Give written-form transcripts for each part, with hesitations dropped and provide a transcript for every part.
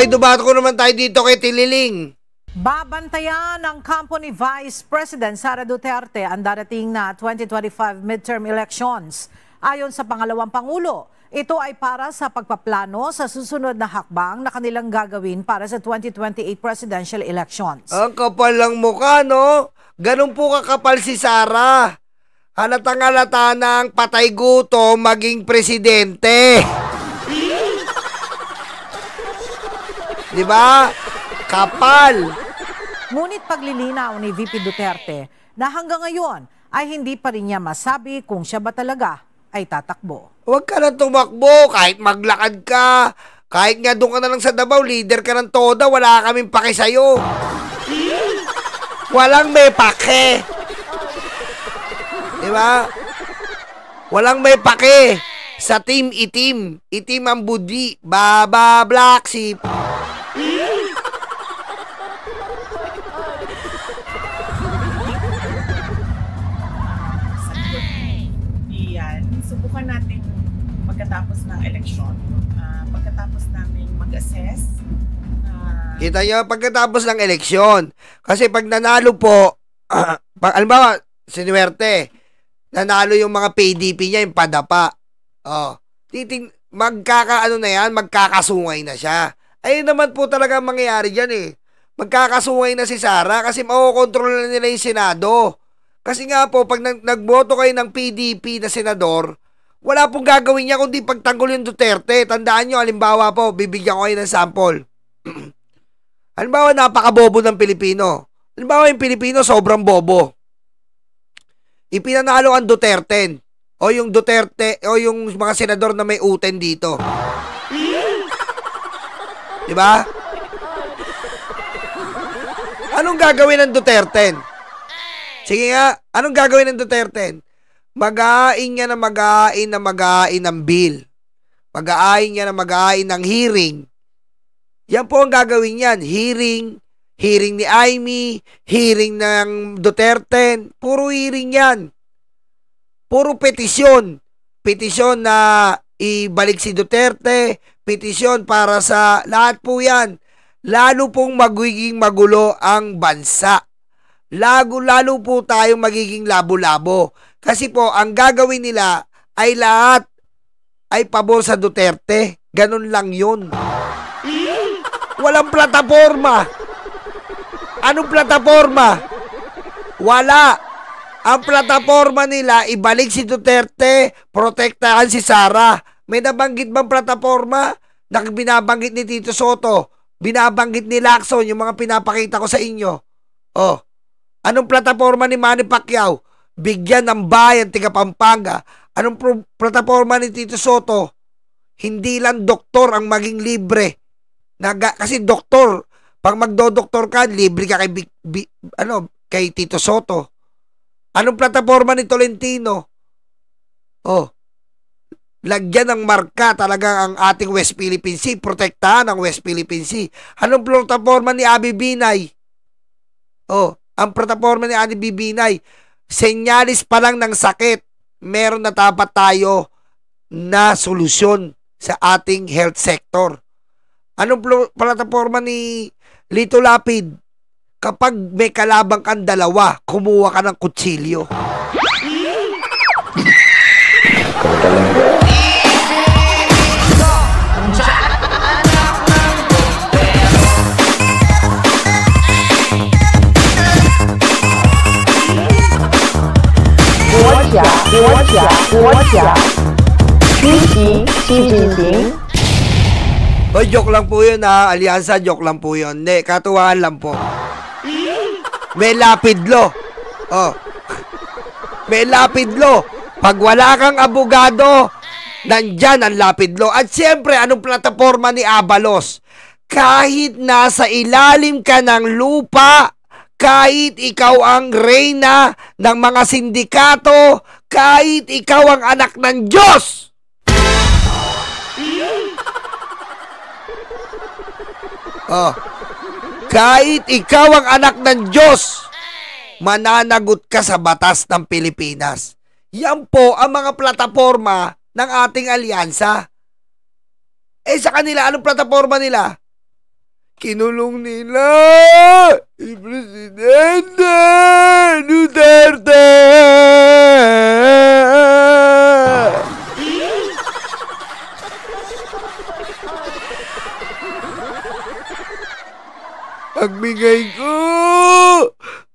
Okay, dumato ko naman tayo dito kay Tililing. Babantayan ng kampo ni Vice President Sara Duterte ang darating na 2025 midterm elections. Ayon sa pangalawang Pangulo, ito ay para sa pagpaplano sa susunod na hakbang na kanilang gagawin para sa 2028 presidential elections. Ang kapal lang mukha, no? Ganun po kakapal si Sara. Halatang-halata na ang patay gutom maging presidente. Diba? Kapal. Ngunit paglilinaw ni VP Duterte na hanggang ngayon ay hindi pa rin niya masabi kung siya ba talaga ay tatakbo. Huwag ka na tumakbo, kahit maglakad ka, kahit nga doon ka na lang sa Davao, leader ka ng TODA, wala kaming pake sa'yo. Walang may pake. Diba? Walang may pake. Sa team itim. Itim ang budi. Baba black sheep. Subukan natin pagkatapos ng eleksyon, pagkatapos namin mag-assess. Kita nyo, pagkatapos ng eleksyon. Kasi pag nanalo po, alimbawa, sinuwerte, nanalo yung mga PDP niya, yung padapa. Oh, magkakaano na yan, magkakasungay na siya. Ayun naman po talaga ang mangyayari dyan eh. Magkakasungay na si Sara kasi makokontrol na nila yung Senado. Kasi nga po, pag nagboto kayo ng PDP na senador, wala pong gagawin niya kundi pagtanggol yung Duterte. Tandaan nyo, halimbawa po, bibigyan ko kayo ng sample. Halimbawa, napakabobo ng Pilipino. Halimbawa, yung Pilipino sobrang bobo. Ipinanalo ang Duterte. O yung Duterte, o yung mga senador na may uten dito. Diba? Anong gagawin ng Duterte? Sige nga, anong gagawin ng Duterte? Mag-ain niya na mag-ain ng bill. Mag-ain niya na mag-ain ng hearing. Yan po ang gagawin yan. Hearing ni Amy, hearing ng Duterte. Puro hearing yan. Puro petisyon. Petisyon na ibalik si Duterte. Petisyon para sa lahat po yan. Lalo pong magiging magulo ang bansa. Lalo po tayo magiging labo-labo. Kasi po, ang gagawin nila ay lahat ay pabor sa Duterte. Ganun lang yun. Walang plataforma. Anong plataforma? Wala. Ang plataforma nila, ibalik si Duterte, protektahan si Sara. May nabanggit bang plataforma? Binabanggit ni Tito Soto, binabanggit ni Lacson, yung mga pinapakita ko sa inyo. Oh. Anong plataforma ni Manny Pacquiao? Bigyan ng bayan, tiga Pampanga. Anong plataforma ni Tito Soto? Hindi lang doktor ang maging libre. Kasi doktor, pag magdodoktor ka, libre ka kay Tito Soto. Anong plataforma ni Tolentino? Oh, lagyan ng marka talaga ang ating West Philippine Sea, protektahan ang West Philippine Sea. Anong plataforma ni Abby Binay? Oh, ang plataforma ni Abby Binay, senyalis pa lang ng sakit, meron na dapat tayo na solusyon sa ating health sector. Anong plataforma ni Lito Lapid? Kapag may kalabang kang dalawa, kumuha ka ng kutsilyo. O, joke lang po yun ha. Alyansa, joke lang po yun. Hindi, katuwaan lang po. May lapidlo. Oh. May lapidlo. Pag wala kang abogado, nandyan ang lapidlo. At siyempre, anong plataforma ni Abalos? Kahit nasa ilalim ka ng lupa, kahit ikaw ang reyna ng mga sindikato, kahit ikaw ang anak ng Diyos, kahit ikaw ang anak ng Diyos, mananagot ka sa batas ng Pilipinas. Yan po ang mga plataforma ng ating alyansa. Sa kanila, anong plataforma nila? Kinulong nila si Presidente Duterte. Pagbigay ko,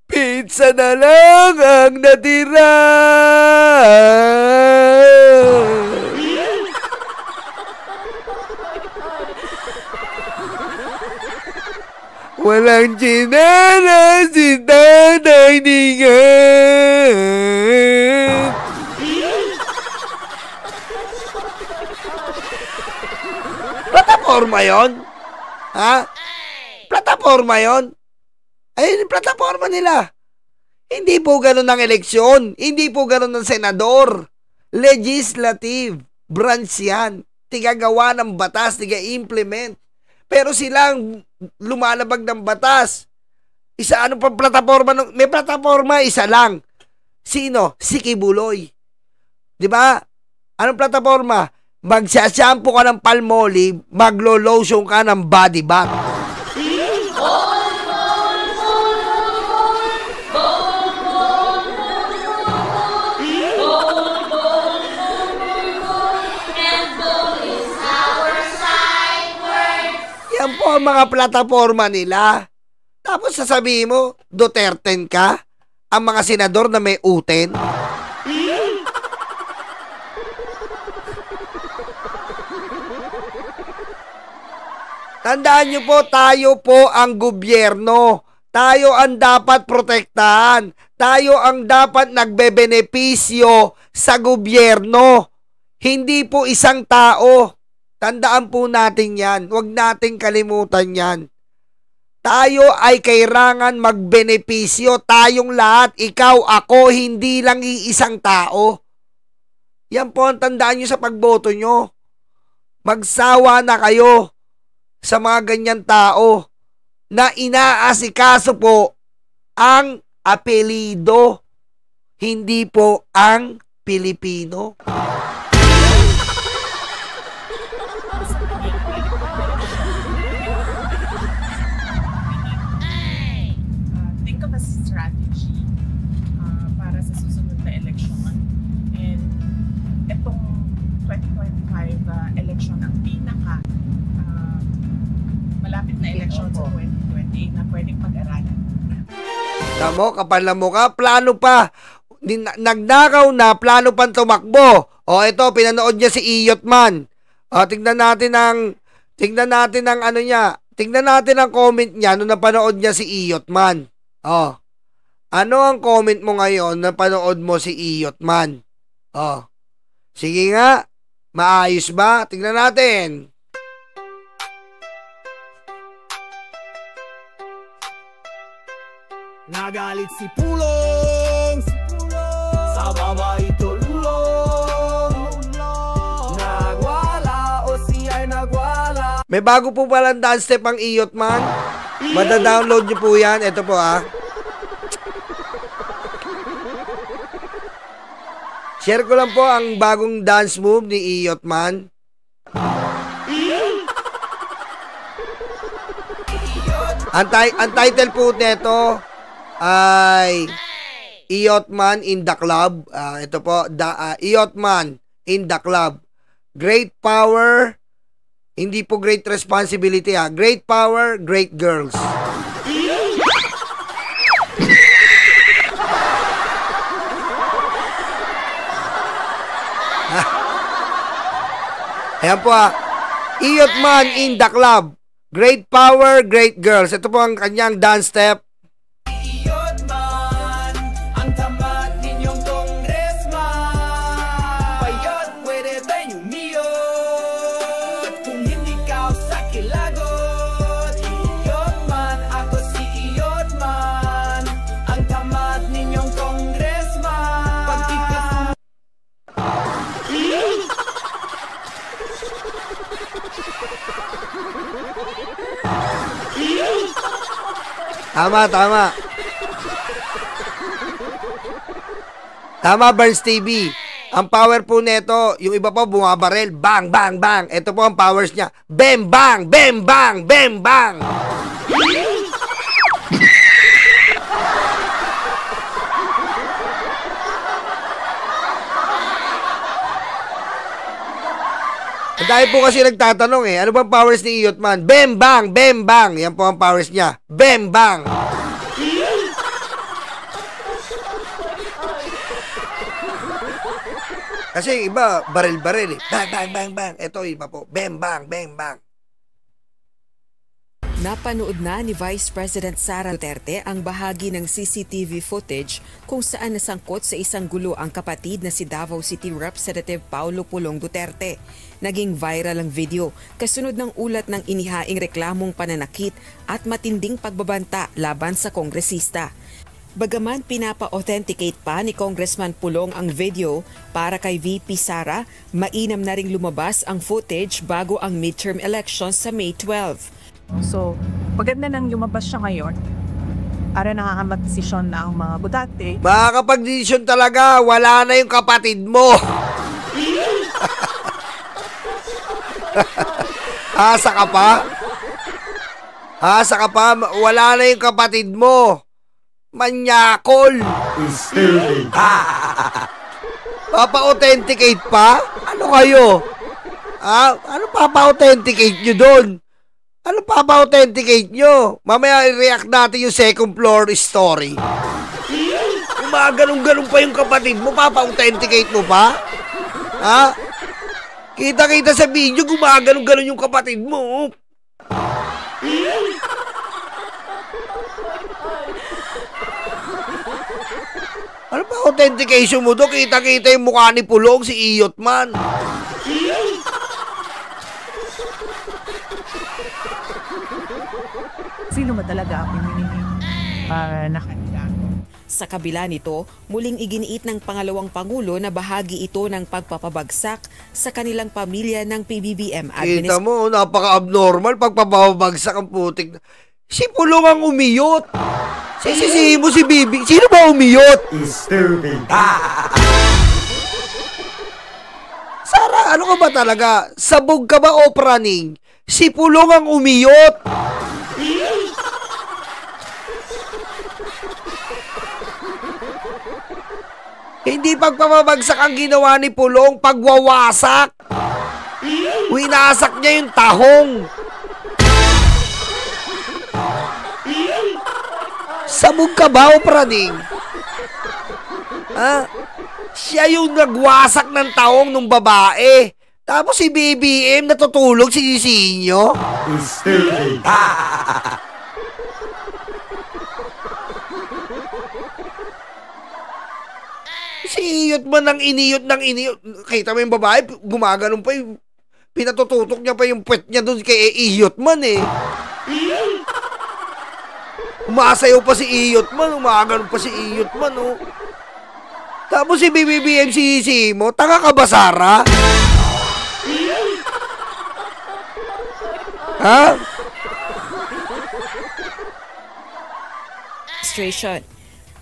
pizza na lang ang natira. Walang tsinela si Tatay Digong. Plataforma yon? Ha? Plataforma yon? Ayun yung plataforma nila. Hindi po ganun ang eleksyon. Hindi po ganun ang senador. Legislative branch yan. Tigagawa ng batas, tiga-implement. Pero silang lumalabag ng batas. Ano pa plataforma? May plataforma, isa lang. Sino? Si Kibuloy. Diba? Anong plataforma? Magsashampoo ka ng Palmolive, maglo-lotion ka ng body bath. Yan po ang mga plataforma nila. Tapos sasabihin mo, Duterten ka? Ang mga senador na may uten? Tandaan nyo po, tayo po ang gobyerno. Tayo ang dapat protektahan. Tayo ang dapat nagbebenepisyo sa gobyerno. Hindi po isang tao. Tandaan po natin yan. Huwag nating kalimutan yan. Tayo ay kailangan magbenepisyo. Tayong lahat, ikaw, ako, hindi lang iisang tao. Yan po ang tandaan nyo sa pagboto nyo. Magsawa na kayo sa mga ganyan tao na inaasikaso po ang apelido, hindi po ang Pilipino. Think of a strategy para sa susunod na eleksyon. And itong 2025 election ang pinaka malapit na election sa 2020 na pwedeng pag-aralan. Tamo, kapal na mukha, plano pa. Nagnakaw na, plano pang tumakbo. O ito, pinanood niya si Iyot Man. O, tingnan natin ang ano niya. Tingnan natin ang comment niya nung napanood niya si Iyot Man. O, ano ang comment mo ngayon na panood mo si Iyot Man? O, sige nga, maayos ba? Tingnan natin. Nagalit si Pulong sa babae tulong. Nagwala o siya'y nagwala. May bago po palang dance step ang Iyot Man. Mada-download nyo po yan. Ito po Share ko lang po ang bagong dance move ni Iyot Man. Ang title po nito ay Iyot Man in the Club. Ito po, Iyot Man in the Club. Great power, hindi po great responsibility Great power, great girls. Ayan po Iyot Man in the club. Great power, great girls. Ito po ang kanyang dance step. Iyot man, ang tamat ninyong congressman. Payot, pwede ba yung miyot? Kung hindi ka sa kilagot. Iyot man, ako si Iyot man, ang tamat ninyong congressman. Pag ikaw Tama, tama. Tama, Burns TV. Ang power po nito, yung iba po bumabarel, bang, bang, bang. Ito po ang powers niya. Bem, bang, bem, bang, bem, bang. Dahil po kasi nagtatanong ano bang powers ni Iyot Man? Bem, bang, bem, bang. Yan po ang powers niya. Bem, bang. Kasi yung iba, baril-baril eh. Bang, bang, bang, bang. Ito iba po. Bem, bang, bem, bang. Napanood na ni Vice President Sara Duterte ang bahagi ng CCTV footage kung saan nasangkot sa isang gulo ang kapatid na si Davao City Representative Paulo Pulong Duterte. Naging viral ang video kasunod ng ulat ng inihaing reklamong pananakit at matinding pagbabanta laban sa kongresista. Bagaman pinapa-authenticate pa ni Congressman Pulong ang video para kay VP Sara, mainam na ring lumabas ang footage bago ang midterm elections sa May 12. So, maganda nang lumabas siya ngayon para nakakamag-desisyon na ang mga butante. Makakapag-desisyon talaga, wala na yung kapatid mo. Asa ka pa? Asa ka pa? Wala na yung kapatid mo. Manyakol. Papa-authenticate pa? Ano kayo? Ano papa-authenticate nyo doon? Ano papa-authenticate nyo? Mamaya i-react natin yung second floor story. Gumaganong-ganong pa yung kapatid mo, papa-authenticate mo pa? Ha? Kita-kita sa video, gumaganong-ganon yung kapatid mo. Ano ba authentication mo do? Kita-kita yung mukha ni Pulong, si Iyot Man. Sino ba talaga ang pinili na kandidato? Sa kabila nito, muling iginiit ng pangalawang Pangulo na bahagi ito ng pagpapabagsak sa kanilang pamilya ng PBBM Kita mo, napaka-abnormal pagpapabagsak ang putik. Si Pulong ang umiyot. Sisisihin mo si Bibi. Sino ba umiyot? Sara, ano ka ba talaga? Sabog ka ba o praning? Si Pulong ang umiyot. Hindi pagpapabagsak ang ginawa ni Pulong, pagwawasak. Winasak niya yung tahong. Sabog ka ba o praning? Siya yung nagwasak ng tahong ng babae. Tapos si BBM natutulog, sisisihin nyo? Si Iyot Man ang iniyot ng iniyot. Kita mo yung babae, gumaganon pa yung pinatututok niya pa yung puwet niya doon kay Iyot Man eh. Umasayaw pa si Iyot Man, umaganon pa si Iyot Man oh. Tapos si BBM si mo, tanga ka ba Sara? Ha? Administration.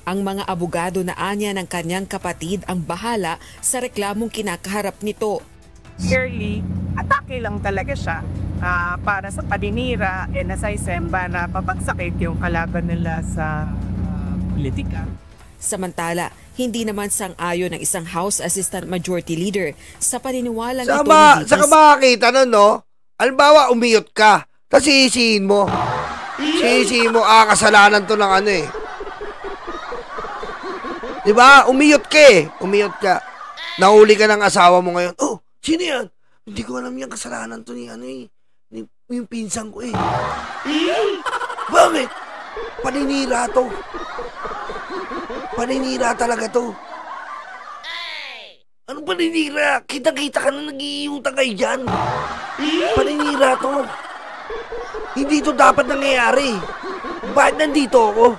Ang mga abogado na anya ng kanyang kapatid ang bahala sa reklamong kinakaharap nito. Clearly, atake lang talaga siya para sa paninira nasay Semba na papagsakit yung kalaban nila sa politika. Samantala, hindi naman sang-ayon ng isang House Assistant Majority Leader sa paniniwalang ito Saka makakita nun, no? Halimbawa, umiyot ka, tapos sisihin mo. Sisihin mo, kasalanan to ng ano eh. Diba? Umiyot ka eh. Umiyot ka. Nahuli ka ng asawa mo ngayon. Oh, sino yan? Hindi ko alam yung kasalanan to ni yung pinsan ko eh. Bakit? Paninira to. Paninira talaga to. Anong paninira? Kita-kita ka na nag-iiyutan kayo dyan. Paninira to. Hindi to dapat nangyayari. Bakit nandito ako?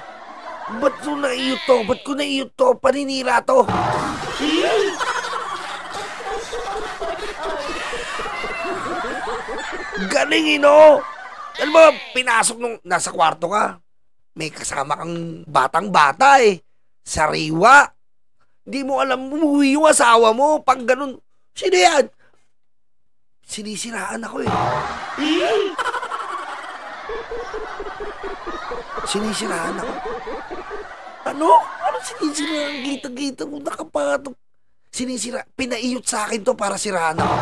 Ba't ko naiyot to? Ba't ko naiyot to? Paninira to. Galing Alam mo, pinasok nung nasa kwarto ka. May kasama kang batang-bata eh. Sariwa. Hindi mo alam, umuwi yung asawa mo. Pag ganun, sino yan? Sinisiraan ako eh. Sinisiraan ako. Ano? Ano sinisiraan? Kita-kita mo, nakapatok. Sinisira. Pinaiyot sa akin to para siraan ako.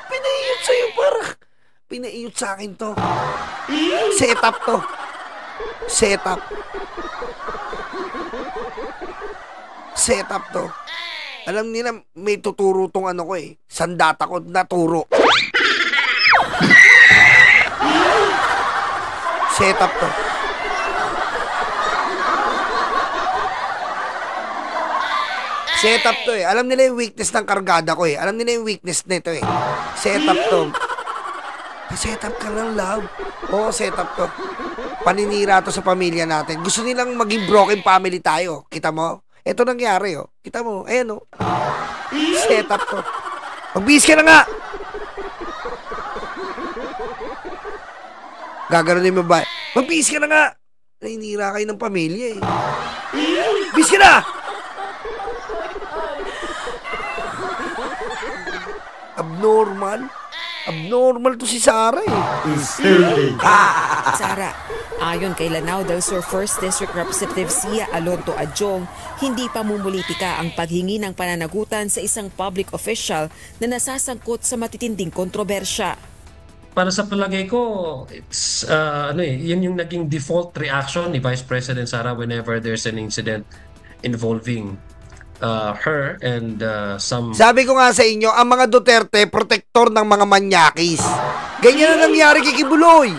Pinaiyot sa'yo para... Pinaiyot sa akin to. Setup to. Setup. Setup to. Alam nila, may tuturo tong ano ko eh. Sandata ko, naturo. Setup to. Setup to eh. Alam nila yung weakness ng kargada ko eh. Alam nila yung weakness nito eh. Setup to. Setup ka lang, love. Oo, setup to. Paninira to sa pamilya natin. Gusto nilang maging broken family tayo. Kita mo? Ito nangyari, oh. Kita mo? Ayan, oh. Setup to. Magbihis ka na nga! Gaganunin mo ba? Magbihis ka na nga! Naninira kayo ng pamilya, eh. Bihis ka na! Abnormal? Abnormal to si Sarah eh. Sara, ayon kay Lanao del Sur 1st District Representative Sia Alonto Adjong, hindi pa mumulitika ang paghingi ng pananagutan sa isang public official na nasasangkot sa matitinding kontrobersya. Para sa palagay ko, it's yun yung naging default reaction ni Vice President Sara whenever there's an incident involving her and some... Sabi ko nga sa inyo, ang mga Duterte, protector ng mga manyakis. Ganyan na nangyari kay Kibuloy.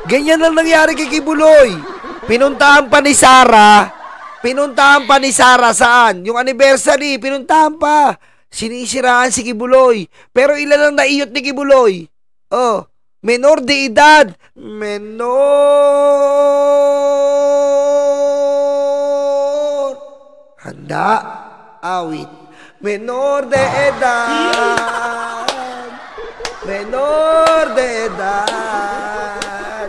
Ganyan na nangyari kay Kibuloy. Pinuntahan pa ni Sara. Pinuntahan pa ni Sara saan? Yung anniversary, pinuntahan pa. Sinisiraan si Kibuloy. Pero ilan lang naiyot ni Kibuloy? Oh, menor de edad. Handa, awit. Menor de edad. Menor de edad.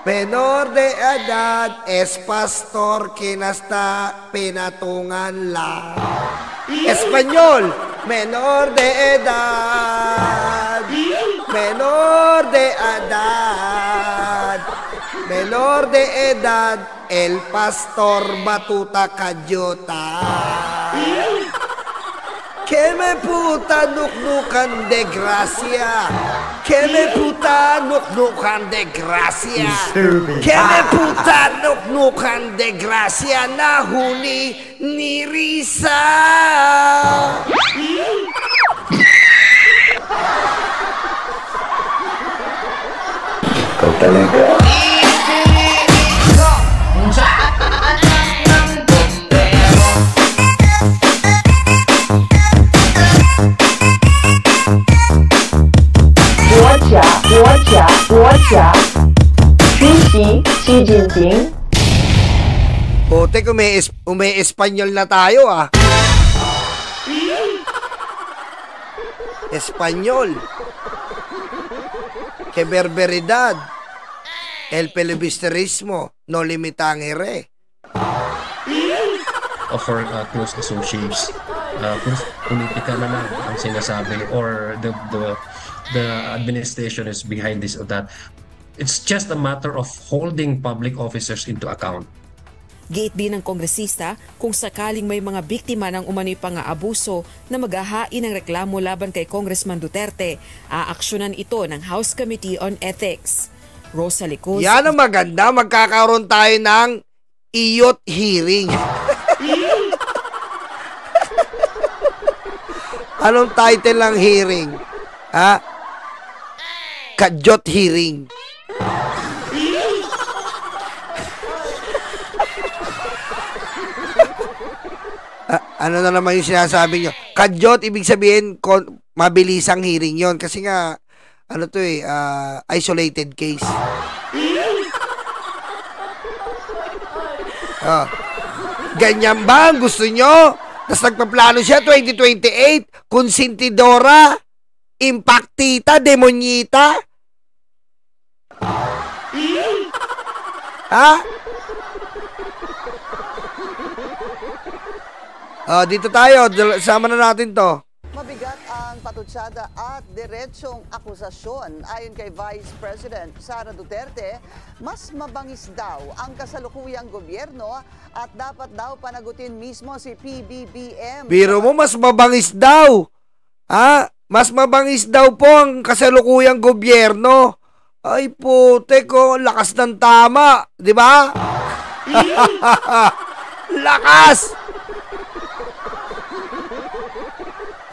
Menor de edad. Es pastor kinasta pinatungan lang. Espanyol. Menor de edad. Menor de edad. Menor de edad. El pastor Batuta Cadyota. Que me puta nuknukan de gracia. Que me puta nuknukan de gracia. Que me puta nuknukan de gracia. Nahuli ni Risa. Ikaw talaga. Watcha, Xi Jinping. Bote, Espanyol na tayo ah. Espanyol. Que berberidad. El filibusterismo. No limitangere. Of her close associates. Politika na lang ang sinasabi or the administration is behind this or that. It's just a matter of holding public officers into account. Giit din ng kongresista kung sakaling may mga biktima ng umano'y pang-aabuso na maghahain ng reklamo laban kay Congressman Duterte, aaksyonan ito ng House Committee on Ethics. Rosa Licuz. Yan ang maganda. Magkakaroon tayo ng iyot hearing. Anong title ng hearing? Ha? Kadyot hearing. Ano na naman yung sinasabi nyo? Kadyot, ibig sabihin, mabilisang hearing yon. Kasi nga, ano to isolated case. Oh. Ganyan ba ang gusto nyo? Tapos nagpaplano siya, 2028, konsentidora, impactita, demonyita. Ha? Dito tayo, sama na natin to. Mabigat ang patutsada at diretsyong akusasyon. Ayon kay Vice President Sara Duterte, mas mabangis daw ang kasalukuyang gobyerno at dapat daw panagutin mismo si PBBM. Biro mo, mas mabangis daw. Ha? Mas mabangis daw po ang kasalukuyang gobyerno. Ay putek ko, lakas ng tama. Di ba? Lakas!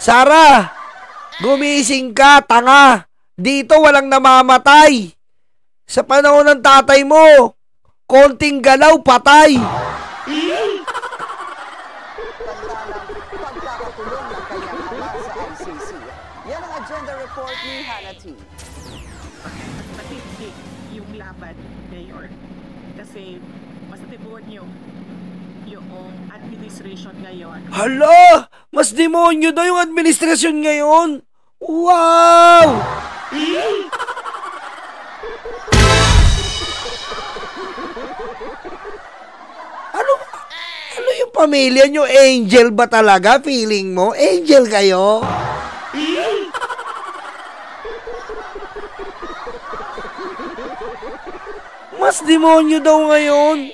Sara, gumising ka, tanga. Dito walang namamatay. Sa panahon ng tatay mo, konting galaw, patay. Pantalang pagkakakulong ng kanyang ama sa ICC. Yan ang agenda report ni Hannah T. Matindi yung laban, Mayor. Kasi mas demonyo yung administration ngayon. Hala! Mas demonyo daw yung administrasyon ngayon. Wow! Ano yung pamilya nyo? Angel ba talaga? Feeling mo? Angel kayo? Mas demonyo daw ngayon.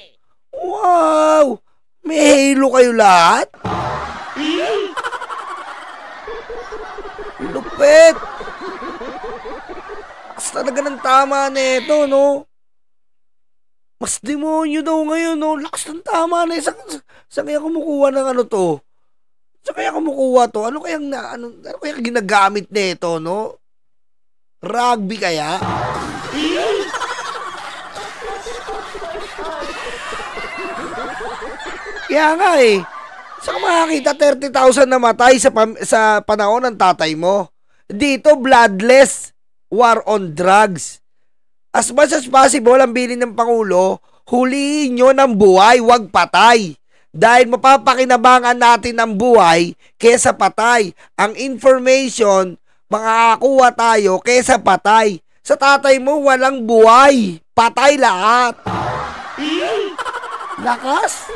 Wow! May halo kayo lahat? Lupit! Mas talaga ng tama nito, no? Mas demonyo daw ngayon, no? Lakas ng tama na. Saan kaya kumukuha ng ano to? Saan kaya kumukuha to? Ano kayang ginagamit nito, no? Rugby kaya? Kaya nga saan makakita 30,000 namatay sa panahon ng tatay mo? Dito, bloodless war on drugs. As much as possible, ang bilin ng Pangulo, huliin nyo ng buhay, wag patay. Dahil mapapakinabangan natin ng buhay kesa patay. Ang information, makakakuha tayo kesa patay. Sa tatay mo, walang buhay. Patay lahat. Lakas.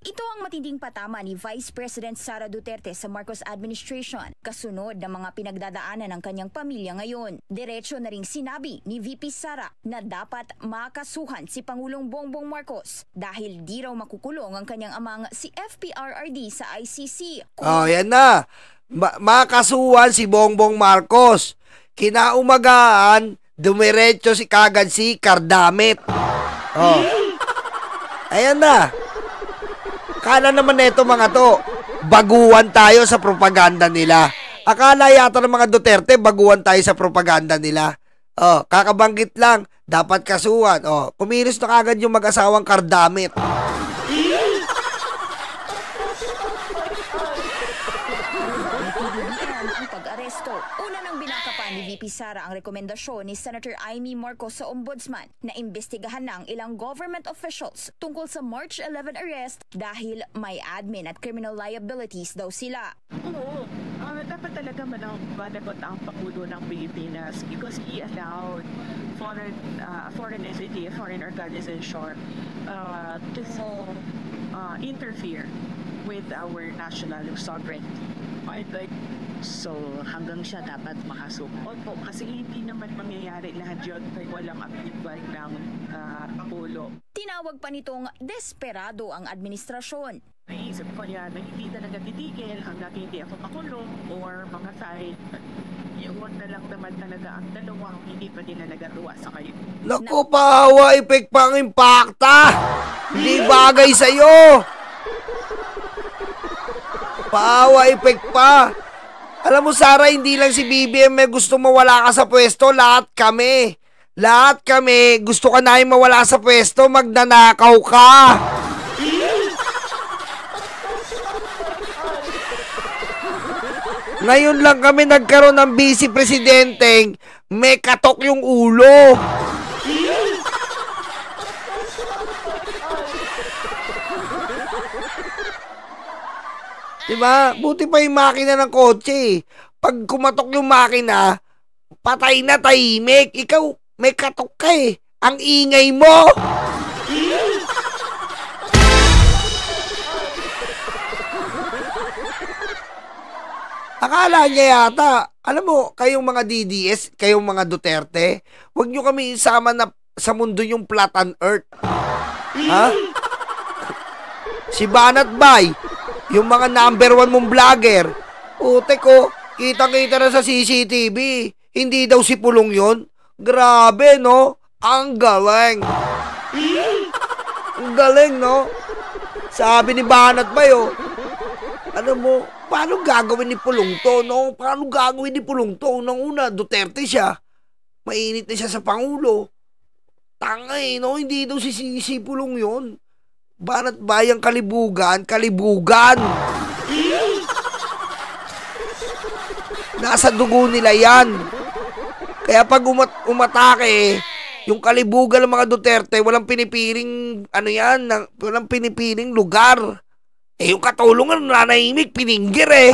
Ito ang matinding patama ni Vice President Sara Duterte sa Marcos administration, kasunod ng mga pinagdadaanan ng kanyang pamilya ngayon. Diretso na ring sinabi ni VP Sara na dapat makasuhan si Pangulong Bongbong Marcos dahil di raw makukulong ang kanyang amang si FPRRD sa ICC. Yan na. Makasuhan si Bongbong Marcos. Kinaumagaan, dumiretso kagad si Kardamit. Ayan na. Akala naman neto mga to, baguhan tayo sa propaganda nila. Akala yata ng mga Duterte, baguhan tayo sa propaganda nila. Kakabanggit lang, dapat kasuhan. Kumilos na kagad yung mag-asawang Kardamit. Una nang binakapan ni VP Sara ang rekomendasyon ni Senator Amy Marcos sa Ombudsman na imbestigahan ng ilang government officials tungkol sa March 11 arrest dahil may admin at criminal liabilities daw sila. Oo, dapat talaga managot ang Pangulo ng Pilipinas because he allowed foreign entity, foreign organization to interfere with our national sovereignty. So, hanggang siya dapat makasuhan? Opo, kasi hindi naman mangyayari lahat yun kay walang approval ng Pangulo. Tinawag pa nitong desperado ang administrasyon. Naisip ko yan na hindi talaga titigil hanggang hindi ako makulong or mga side. Yun na lang naman talaga ang dalawang hindi pa din na nagagawa sa kayo. Naku, pahawa effect pa ang impacta. Hindi bagay sa'yo. Pahawa effect pa. Alam mo, Sara, hindi lang si BBM may gusto mawala ka sa pwesto. Lahat kami. Lahat kami. Gusto ka namin mawala sa pwesto. Magnanakaw ka. Ngayon lang kami nagkaroon ng vice presidenteng may katok yung ulo. Diba? Buti pa yung makina ng kotse. Pag kumatok yung makina, patay na, tahimik. Ikaw, may katok ka eh. Ang ingay mo. Akala niya yata, alam mo, kayong mga DDS, kayong mga Duterte, huwag nyo kami isama na sa mundo yung flat on earth. Ha? Si Banat Bay, yung mga number 1 mong vlogger, putek ko, kita-kita na sa CCTV. Hindi daw si Pulong yun. Grabe, no? Ang galing. Ang galing, no? Sabi ni Banat Bay, oh, alam mo, paano gagawin ni Pulong to, no? Paano gagawin ni Pulong to? Nang una, Duterte siya. Mainit na siya sa Pangulo. Tanga eh, no? Hindi daw si Pulong yun. Banat Bayang kalibugan, kalibugan. Nasa dugo nila yan. Kaya pag umatake, yung kalibugan ng mga Duterte, walang pinipiling, ano yan, walang pinipiling lugar. Eh, yung katulungan, nanahimik, pininggir eh.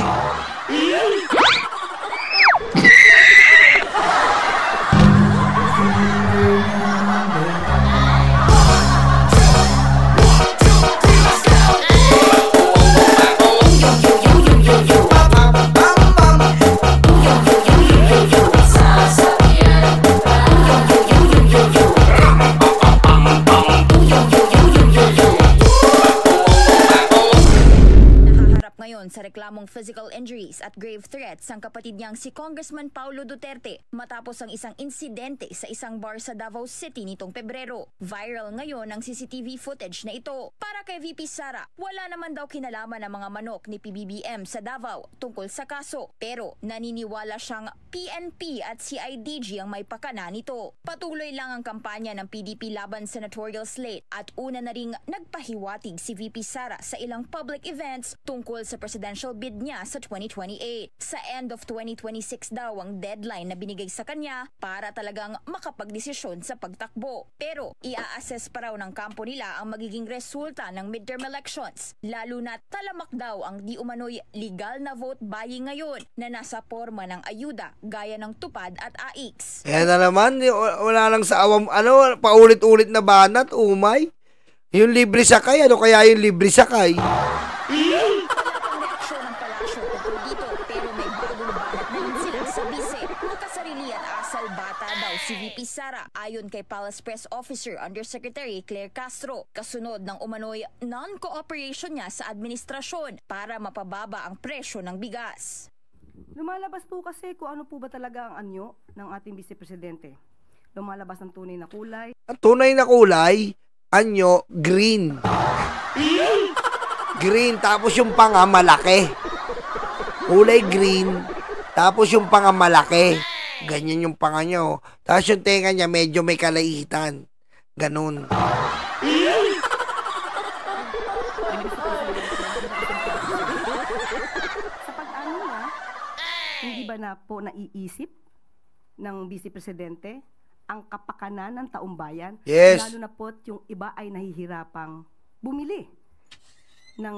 Sa reklamong physical injuries at grave threats ang kapatid niyang si Congressman Paulo Duterte matapos ang isang insidente sa isang bar sa Davao City nitong Pebrero. Viral ngayon ang CCTV footage na ito. Para kay VP Sara, wala naman daw kinalaman ang mga manok ni PBBM sa Davao tungkol sa kaso, pero naniniwala siyang PNP at CIDG ang may pakana nito. Patuloy lang ang kampanya ng PDP laban senatorial slate at una na ring nagpahiwatig si VP Sara sa ilang public events tungkol sa presidential bid niya sa 2028. Sa end of 2026 daw ang deadline na binigay sa kanya para talagang makapagdesisyon sa pagtakbo. Pero ia-assess pa raw ng kampo nila ang magiging resulta ng midterm elections, lalo na talamak daw ang di umano'y legal na vote buying ngayon na nasa forma ng ayuda gaya ng tupad at AIX. Kaya na naman, wala lang sa awam, paulit-ulit na banat, umay. Yung libre sakay, ano kaya yung libre sakay? Si VP Sara ayon kay Palace Press Officer Undersecretary Claire Castro kasunod ng umano'y non-cooperation niya sa administrasyon para mapababa ang presyo ng bigas. Lumalabas po kasi kung ano po ba talaga ang anyo ng ating Vice Presidente. Lumalabas ang tunay na kulay. Ang tunay na kulay, anyo, green. Green, tapos yung panga malaki. Kulay green, tapos yung panga malaki. Ganyan yung panga nyo. Tapos yung tenga niya medyo may kalaitan. Ganun. Sa pag-ano na, hindi ba na po naiisip ng Vice Presidente ang kapakanan ng taong bayan? Yes. Lalo na po yung iba ay nahihirapang bumili ng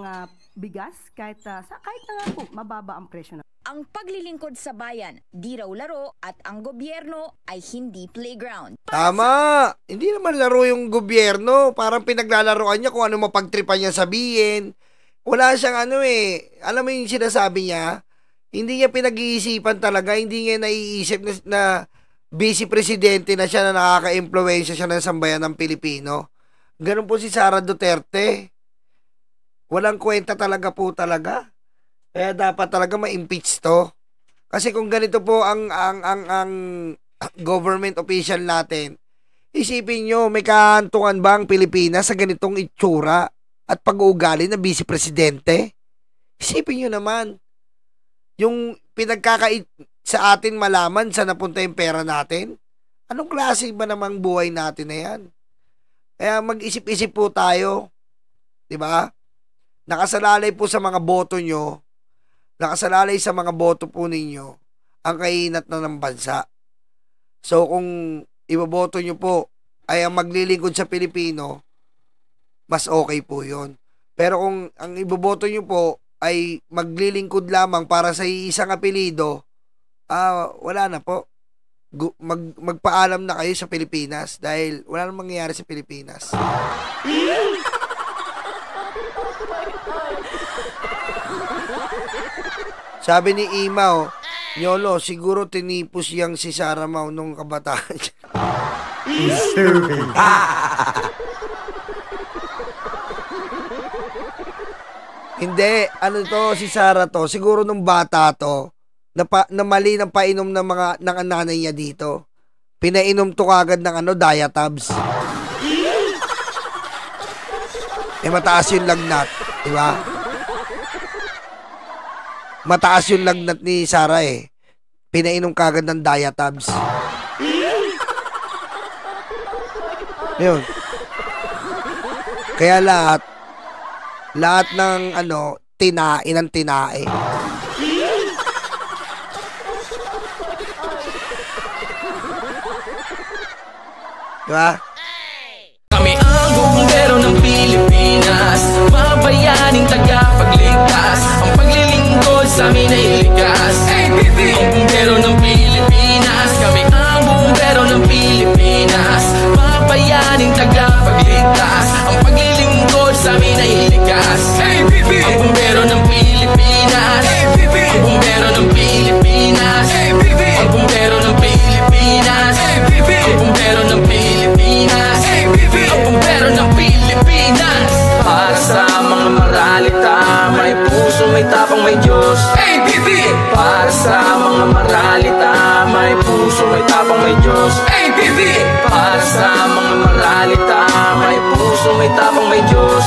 bigas kahit na nga po mababa ang presyo na. Ang paglilingkod sa bayan, di raw laro at ang gobyerno ay hindi playground. Tama! Hindi naman laro yung gobyerno. Parang pinaglalaroan niya kung ano mapagtripan niya sabihin. Wala siyang alam mo yung sinasabi niya, hindi niya pinag-iisipan talaga, hindi niya naiisip na vice presidente na siya na nakaka-impluwensya siya ng sambayan ng Pilipino. Ganun po si Sara Duterte. Walang kwenta talaga po talaga. Kaya dapat talaga ma-impeach to. Kasi kung ganito po ang government official natin, isipin nyo, may kahantungan ba ang Pilipinas sa ganitong itsura at pag-uugali ng Vice Presidente? Isipin nyo naman, yung pinagkakait sa atin malaman saan napunta yung pera natin. Anong klase ba namang buhay natin na yan? Kaya mag-isip-isip po tayo. Diba? Nakasalalay po sa mga boto nyo, nakasalalay sa mga boto po ninyo ang kainat na ng bansa. So kung iboboto nyo po ay ang maglilingkod sa Pilipino, mas okay po yun. Pero kung ang iboboto nyo po ay maglilingkod lamang para sa isang apelido, wala na po. Magpaalam na kayo sa Pilipinas dahil wala nang mangyayari sa Pilipinas. Sabi ni Ima, Yolo, siguro tinipos yang si Sara Mau nung kabataan niya. Hindi, ano to, si Sara to, siguro nung bata to, na mali ng painom ng nanay niya dito. Pinainom to kagad ng diatabs. Mataas yung lagnat, di ba? Mataas yung lagnat ni Sara Pinainom kagad ng diatabs. Yun. Kaya lahat ng tinae ng tinae. Diba? Kami ang bumbero ng Pilipinas, mga bayaning tagapagligtas. Ang paglilingkod sa amin ay likas. Ang bumbero ng Pilipinas, kami ang bumbero ng Pilipinas, mga bayaning tagapagligtas. Ang paglilingkod sa amin ay likas. Ang bumbero ng Pilipinas, ang bumbero ng Pilipinas, ang bumbero ng Pilipinas, ang bumbero ng Pilipinas, ang bumbero ng Pilipinas. Para sa mga maralita, may puso, may tapang, may Diyos. Para sa mga maralita, may puso, may tapang, may Diyos. Para sa mga maralita, may puso, may tapang, may Diyos.